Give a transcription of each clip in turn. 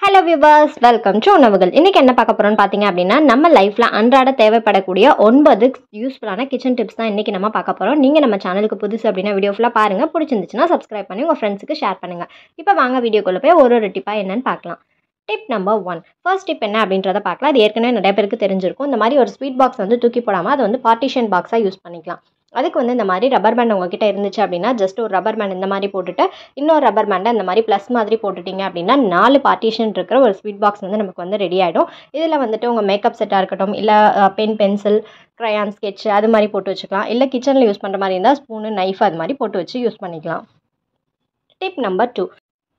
Hello viewers, welcome to உணவுகள். இன்னைக்கு என்ன பார்க்க போறோம்னு பார்த்தீங்க அப்படின்னா, நம்ம லைஃப்ல அன்றாட தேவைப்படக்கூடிய 9 யூஸ்ஃபுல்லான கிச்சன் டிப்ஸ் தான் இன்னைக்கு நம்ம பார்க்க போறோம். நீங்க நம்ம சேனலுக்கு புதுசு அப்படின்னா வீடியோ ஃபுல்லா பாருங்க. பிடிச்சிருந்துச்சுன்னா சப்ஸ்கிரைப் பண்ணி உங்க ஃப்ரெண்ட்ஸுக்கு ஷேர் பண்ணுங்க. இப்போ வாங்க வீடியோக்குள்ள போய் ஒரு டிப்பா என்னன்னு பார்க்கலாம். Tip number 1. ஃபர்ஸ்ட் டிப் என்ன அப்படின்றத பார்க்கலாம். அது ஏற்கனவே நிறைய பேருக்கு தெரிஞ்சிருக்கும். இந்த மாதிரி ஒரு ஸ்வீட் பாக்ஸ் வந்து தூக்கி போடாமல் அதை வந்து பார்ட்டிஷன் பாக்ஸாக யூஸ் பண்ணிக்கலாம். அதுக்கு வந்து இந்த மாதிரி ரப்பர் பேண்ட் உங்ககிட்ட இருந்துச்சு அப்படின்னா ஜஸ்ட் ஒரு ரப்பர் பேண்ட் இந்த மாதிரி போட்டுட்டு இன்னொரு ரப்பர் பேண்டை இந்த மாதிரி ப்ளஸ் மாதிரி போட்டுட்டீங்க அப்படின்னா 4 பார்ட்டிஷன் இருக்கிற ஒரு ஸ்வீட் பாக்ஸ் வந்து நமக்கு வந்து ரெடி ஆகிடும். இதில் வந்துட்டு உங்கள் மேக்கப் செட்டாக இருக்கட்டும், இல்லை பென்சில், க்ரையான், ஸ்கெட்ச் அது மாதிரி போட்டு வச்சுக்கலாம். இல்லை கிச்சனில் யூஸ் பண்ணுற மாதிரி இருந்தால் ஸ்பூனு, நைஃப் அது மாதிரி போட்டு வச்சு யூஸ் பண்ணிக்கலாம். Tip number 2.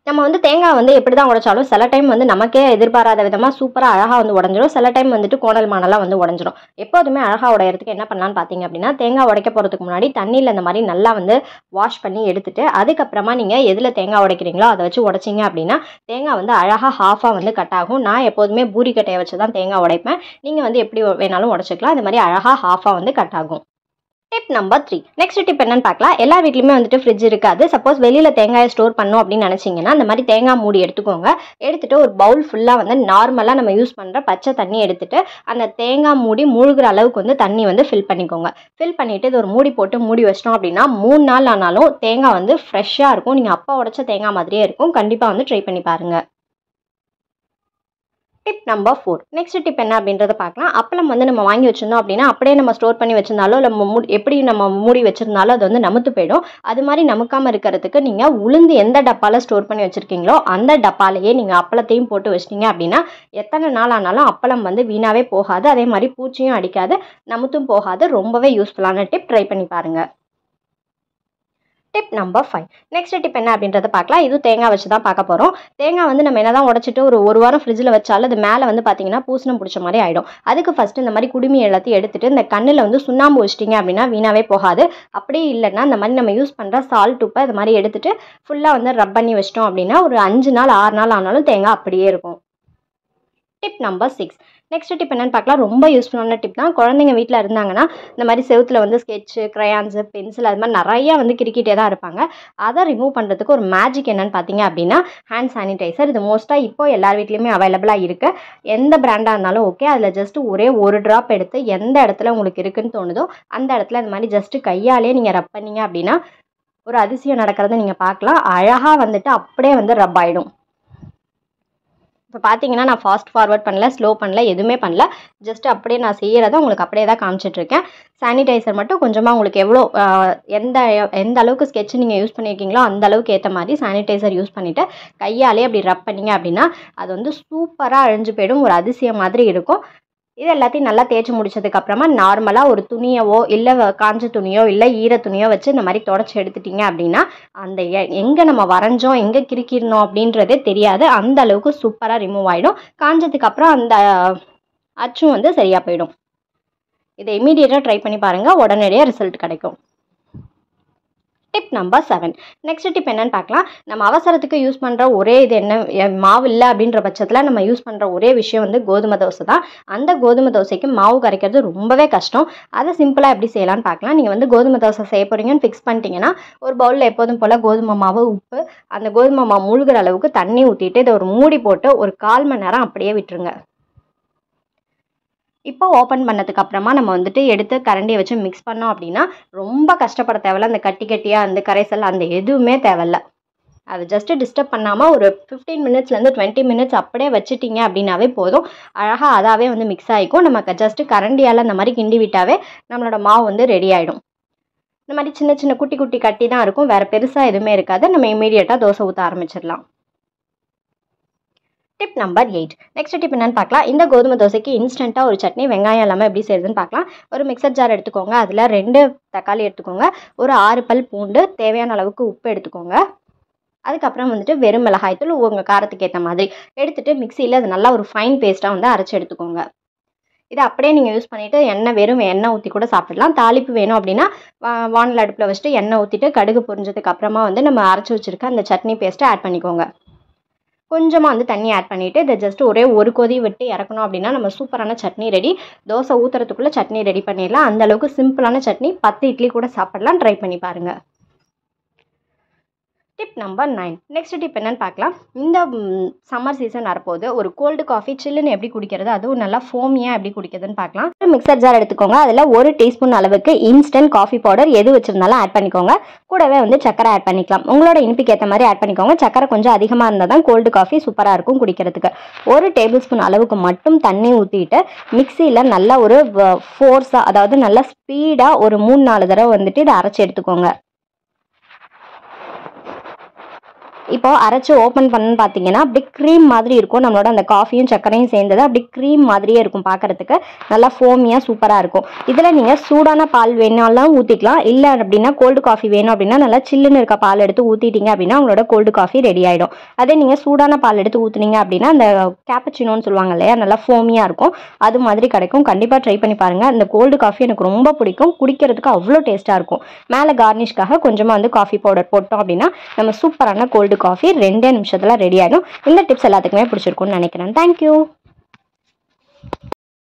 நம்ம வந்து தேங்காய் வந்து எப்படி தான் உடைச்சாலும் சில டைம் வந்து நமக்கே எதிர்பாராத விதமாக சூப்பராக அழகாக வந்து உடஞ்சிரும். சில டைம் வந்துட்டு கோணல் மானலாம் வந்து உடஞ்சிரும். எப்போதுமே அழகாக உடையிறதுக்கு என்ன பண்ணலான்னு பார்த்தீங்க அப்படின்னா, தேங்காய் உடைக்க போகிறதுக்கு முன்னாடி தண்ணியில் இந்த மாதிரி நல்லா வந்து வாஷ் பண்ணி எடுத்துட்டு அதுக்கப்புறமா நீங்கள் எதில் தேங்காய் உடைக்கிறீங்களோ அதை வச்சு உடைச்சிங்க அப்படின்னா தேங்காய் வந்து அழகாக ஹாஃபாக வந்து கட் ஆகும். நான் எப்போதுமே பூரிக்கட்டையை வச்சு தான் தேங்காய் உடைப்பேன். நீங்கள் வந்து எப்படி வேணாலும் உடைச்சிக்கலாம். அது மாதிரி அழகாக ஹாஃபாக வந்து கட் ஆகும். Tip number 3. நெக்ஸ்ட் டிப் என்னன்னு பார்க்கலாம். எல்லா வீட்லையுமே வந்துட்டு ஃப்ரிட்ஜ் இருக்காது. சப்போஸ் வெளியில் தேங்காயை ஸ்டோர் பண்ணோம் அப்படின்னு நினச்சிங்கன்னா அந்த மாதிரி தேங்காய் மூடி எடுத்துக்கோங்க. எடுத்துகிட்டு ஒரு பவுல் ஃபுல்லாக வந்து நார்மலாக நம்ம யூஸ் பண்ணுற பச்சை தண்ணி எடுத்துகிட்டு அந்த தேங்காய் மூடி மூழ்கிற அளவுக்கு வந்து தண்ணி வந்து ஃபில் பண்ணிக்கோங்க. ஃபில் பண்ணிவிட்டு இது ஒரு மூடி போட்டு மூடி வச்சிட்டோம் அப்படின்னா 3 நாள் ஆனாலும் தேங்காய் வந்து ஃப்ரெஷ்ஷாக இருக்கும். நீங்கள் அப்பா உடைச்ச தேங்காய் மாதிரியே இருக்கும். கண்டிப்பாக வந்து ட்ரை பண்ணி பாருங்கள். Tip number 4. நெக்ஸ்ட் டிப் என்ன அப்படின்றத பார்க்கலாம். அப்பளம் வந்து நம்ம வாங்கி வச்சிருந்தோம் அப்படின்னா அப்படியே நம்ம ஸ்டோர் பண்ணி வச்சிருந்தாலும் இல்லை எப்படி நம்ம மூடி வச்சிருந்தாலும் அது வந்து நமுத்து போயிடும். அது மாதிரி நமுக்காமல் இருக்கிறதுக்கு நீங்கள் உளுந்து எந்த டப்பாவில் ஸ்டோர் பண்ணி வச்சுருக்கீங்களோ அந்த டப்பாலேயே நீங்கள் அப்பளத்தையும் போட்டு வச்சிட்டிங்க அப்படின்னா எத்தனை நாள் ஆனாலும் அப்பளம் வந்து வீணாவே போகாது. அதே மாதிரி பூச்சியும் அடிக்காது, நமுத்தும் போகாது. ரொம்பவே யூஸ்ஃபுல்லான டிப். ட்ரை பண்ணி பாருங்கள். Tip number 5. நெக்ஸ்ட் டிப் என்ன அப்படின்றத பார்க்கலாம். இது தேங்காய் வச்சு தான் பார்க்க போகிறோம். தேங்காய் வந்து நம்ம என்ன தான் உடச்சிட்டு ஒரு வாரம் ஃப்ரிட்ஜில் வச்சாலும் அது மேலே வந்து பார்த்தீங்கன்னா பூசணம் பிடிச்ச மாதிரி ஆகிடும். அதுக்கு ஃபஸ்ட்டு இந்த மாதிரி குடுமி எல்லாத்தையும் எடுத்துகிட்டு இந்த கண்ணில் வந்து சுண்ணாம்பு வச்சிட்டிங்க அப்படின்னா வீணாவே போகாது. அப்படியே இல்லைன்னா இந்த மாதிரி நம்ம யூஸ் பண்ணுற சால்ட் உப்பை இது மாதிரி எடுத்துகிட்டு ஃபுல்லாக வந்து ரப் பண்ணி வச்சிட்டோம் அப்படின்னா ஒரு 5 நாள் 6 நாள் ஆனாலும் தேங்காய் அப்படியே இருக்கும். Tip number 6. நெக்ஸ்ட் டிப் என்னன்னு பார்க்கலாம். ரொம்ப யூஸ்ஃபுல்லான டிப் தான். குழந்தைங்க வீட்டில் இருந்தாங்கன்னா இந்த மாதிரி செவுத்தில் வந்து ஸ்கெட்சு, க்ரையான்ஸு, பென்சில் அது மாதிரி நிறையா வந்து கிறுக்கிட்டே தான் இருப்பாங்க. அதை ரிமூவ் பண்ணுறதுக்கு ஒரு மேஜிக் என்னன்னு பார்த்தீங்க அப்படின்னா ஹேண்ட் சானிடைசர். இது மோஸ்ட்டாக இப்போ எல்லார் வீட்லேயுமே அவைலபிளாக இருக்குது. எந்த பிராண்டாக இருந்தாலும் ஓகே. அதில் ஜஸ்ட் ஒரே ஒரு ட்ராப் எடுத்து எந்த இடத்துல உங்களுக்கு இருக்குன்னு தோணுதோ அந்த இடத்துல இந்த மாதிரி ஜஸ்ட்டு கையாலே நீங்கள் ரப் பண்ணீங்க அப்படின்னா ஒரு அதிசயம் நடக்கிறத நீங்கள் பார்க்கலாம். அழகாக வந்துட்டு அப்படியே வந்து ரப் ஆகிடும். இப்போ பார்த்தீங்கன்னா நான் ஃபாஸ்ட் ஃபார்வர்ட் பண்ணல, ஸ்லோ பண்ணல, எதுவுமே பண்ணல. ஜஸ்ட் அப்படியே நான் செய்கிறத உங்களுக்கு அப்படியே தான் காமிச்சிட்ருக்கேன். சானிடைசர் மட்டும் கொஞ்சமாக உங்களுக்கு எவ்வளோ எந்த அளவுக்கு ஸ்கெட்ச் நீங்கள் யூஸ் பண்ணியிருக்கீங்களோ அந்த அளவுக்கு ஏற்ற மாதிரி சானிடைசர் யூஸ் பண்ணிவிட்டு கையாலே அப்படி ரப் பண்ணிங்க அப்படின்னா அது வந்து சூப்பராக அழிஞ்சு போயிடும். ஒரு அதிசயம் மாதிரி இருக்கும். இது எல்லாத்தையும் நல்லா தேய்ச்சி முடிச்சதுக்கப்புறமா நார்மலாக ஒரு துணியவோ இல்லை காஞ்ச துணியோ இல்லை ஈர துணியோ வச்சு இந்த மாதிரி தொடச்சி எடுத்துட்டிங்க அப்படின்னா அந்த எங்கே நம்ம வரைஞ்சோம் எங்கே கிறுக்கிடணும் அப்படின்றதே தெரியாது. அந்த அளவுக்கு சூப்பராக ரிமூவ் ஆகிடும். காஞ்சதுக்கப்புறம் அந்த அச்சும் வந்து சரியாக போயிடும். இதை இமீடியட்டாக ட்ரை பண்ணி பாருங்கள். உடனடியாக ரிசல்ட் கிடைக்கும். Tip number 7. நெக்ஸ்ட் டிப் என்னன்னு பார்க்கலாம். நம்ம அவசரத்துக்கு யூஸ் பண்ணுற ஒரே இது என்ன, மாவு இல்லை அப்படின்ற பட்சத்தில் நம்ம யூஸ் பண்ணுற ஒரே விஷயம் வந்து கோதுமை தோசை தான். அந்த கோதுமை தோசைக்கு மாவு கரைக்கிறது ரொம்பவே கஷ்டம். அதை சிம்பிளாக எப்படி செய்யலான்னு பார்க்கலாம். நீங்கள் வந்து கோதுமை தோசை செய்ய போகிறீங்கன்னு ஃபிக்ஸ் பண்ணிட்டீங்கன்னா ஒரு பவுலில் எப்போதும் போல் கோதுமை மாவு, உப்பு, அந்த கோதுமை மாவு மூழ்கிற அளவுக்கு தண்ணி ஊற்றிட்டு இதை ஒரு மூடி போட்டு ஒரு 1/4 மணி நேரம் அப்படியே விட்டுருங்க. இப்போ ஓப்பன் பண்ணதுக்கு அப்புறமா நம்ம வந்துட்டு எடுத்து கரண்டியை வச்சு மிக்ஸ் பண்ணோம் அப்படின்னா ரொம்ப கஷ்டப்பட தேவையில்ல. அந்த கட்டியாக அந்த கரைசல் அந்த எதுவுமே தேவையில்ல. அது ஜஸ்ட்டு டிஸ்டர்ப் பண்ணாமல் ஒரு 15 மினிட்ஸ்லேருந்து 20 மினிட்ஸ் அப்படியே வச்சுட்டிங்க அப்படின்னாவே போதும். அழகாக அதாவே வந்து மிக்ஸ் ஆகிக்கும். நமக்கு ஜஸ்ட்டு கரண்டியால் அந்த மாதிரி கிண்டி விட்டாவே நம்மளோட மாவு வந்து ரெடி ஆகிடும். இந்த மாதிரி சின்ன சின்ன குட்டி குட்டி கட்டி தான் இருக்கும். வேறு பெருசாக எதுவுமே இருக்காது. நம்ம இமீடியட்டாக தோசை ஊற்ற ஆரம்பிச்சிடலாம். Tip number 8. நெக்ஸ்ட் டிப் என்னன்னு பார்க்கலாம். இந்த கோதுமை தோசைக்கு இன்ஸ்டண்ட்டாக ஒரு சட்னி வெங்காயம் இல்லாமல் எப்படி செய்யுதுன்னு பார்க்கலாம். ஒரு மிக்சர் ஜார் எடுத்துக்கோங்க. அதில் 2 தக்காளி எடுத்துக்கோங்க. ஒரு 6 பல் பூண்டு, தேவையான அளவுக்கு உப்பு எடுத்துக்கோங்க. அதுக்கப்புறம் வந்துட்டு வெறும் மிளகாய்த்தூள் உங்கள் காரத்துக்கு ஏற்ற மாதிரி எடுத்துகிட்டு மிக்சியில் அது நல்லா ஒரு ஃபைன் பேஸ்ட்டாக வந்து அரைச்சி எடுத்துக்கோங்க. இதை அப்படியே நீங்கள் யூஸ் பண்ணிவிட்டு வெறும் எண்ணெய் ஊற்றி கூட சாப்பிடலாம். தாளிப்பு வேணும் அப்படின்னா வானல் அடுப்பில் வச்சுட்டு எண்ணெய் ஊற்றிட்டு கடுகு பொரிஞ்சதுக்கு அப்புறமா வந்து நம்ம அரைச்சி வச்சுருக்க அந்த சட்னி பேஸ்ட்டை ஆட் பண்ணிக்கோங்க. கொஞ்சமாக வந்து தண்ணி ஆட் பண்ணிவிட்டு இதை ஜஸ்ட் ஒரே ஒரு கொதி விட்டு இறக்கணும் அப்படின்னா நம்ம சூப்பரான சட்னி ரெடி. தோசை ஊற்றுறதுக்குள்ளே சட்னி ரெடி பண்ணிடலாம். அந்தளவுக்கு சிம்பிளான சட்னி. 10 இட்லி கூட சாப்பிடலாம். ட்ரை பண்ணி பாருங்கள். Tip number 9. நெக்ஸ்ட் டிப் என்னன்னு பார்க்கலாம். இந்த சம்மர் சீசன் வரப்போது ஒரு கோல்டு காஃபி சில்லுன்னு எப்படி குடிக்கிறது, அதுவும் நல்லா ஃபோமியாக எப்படி குடிக்கிறதுன்னு பார்க்கலாம். ஒரு மிக்சர் ஜார் எடுத்துக்கோங்க. அதில் 1 டீஸ்பூன் அளவுக்கு இன்ஸ்டன்ட் காஃபி பவுடர் எது வச்சிருந்தாலும் ஆட் பண்ணிக்கோங்க. கூடவே வந்து சக்கரை ஆட் பண்ணிக்கலாம். உங்களோட இனிப்புக்கு ஏற்ற மாதிரி ஆட் பண்ணிக்கோங்க. சக்கரை கொஞ்சம் அதிகமாக இருந்தால் தான் கோல்டு காஃபி சூப்பராக இருக்கும் குடிக்கிறதுக்கு. 1 டேபிள் ஸ்பூன் அளவுக்கு மட்டும் தண்ணி ஊற்றிட்டு மிக்சியில் நல்லா ஒரு ஃபோர்ஸாக, அதாவது நல்லா ஸ்பீடாக ஒரு 3-4 தடவை வந்துட்டு இதை அரைச்சி எடுத்துக்கோங்க. இப்போ அரைச்சி ஓப்பன் பண்ணு பார்த்தீங்கன்னா அப்படி க்ரீம் மாதிரி இருக்கும். நம்மளோட அந்த காஃபியும் சக்கரையும் சேர்ந்தது அப்படி க்ரீம் மாதிரியே இருக்கும். பார்க்கறதுக்கு நல்லா ஃபோமியாக சூப்பராக இருக்கும். இதில் நீங்கள் சூடான பால் வேணாலும் ஊற்றிக்கலாம். இல்லை அப்படின்னா கோல்டு காஃபி வேணும் அப்படின்னா நல்லா சில்லுன்னு இருக்க பால் எடுத்து ஊற்றிட்டீங்க அப்படின்னா உங்களோட கோல்டு காஃபி ரெடி ஆகிடும். அதே நீங்கள் சூடான பால் எடுத்து ஊற்றுனீங்க அப்படின்னா அந்த கேப்பச்சினோன்னு சொல்லுவாங்க இல்லையா, நல்லா ஃபோமியாக இருக்கும். அது மாதிரி கிடைக்கும். கண்டிப்பாக ட்ரை பண்ணி பாருங்கள். இந்த கோல்டு காஃபி எனக்கு ரொம்ப பிடிக்கும். குடிக்கிறதுக்கு அவ்வளோ டேஸ்ட்டாக இருக்கும். மேலே கார்னிஷ்காக கொஞ்சமாக வந்து காஃபி பவுடர் போட்டோம் அப்படின்னா நம்ம சூப்பரான கோல்டு காஃபி 2 நிமிஷத்துல ரெடி ஆகிடும். இந்த டிப்ஸ் எல்லாத்துக்குமே பிடிச்சிருக்கும்னு நினைக்கிறேன். தேங்க்யூ.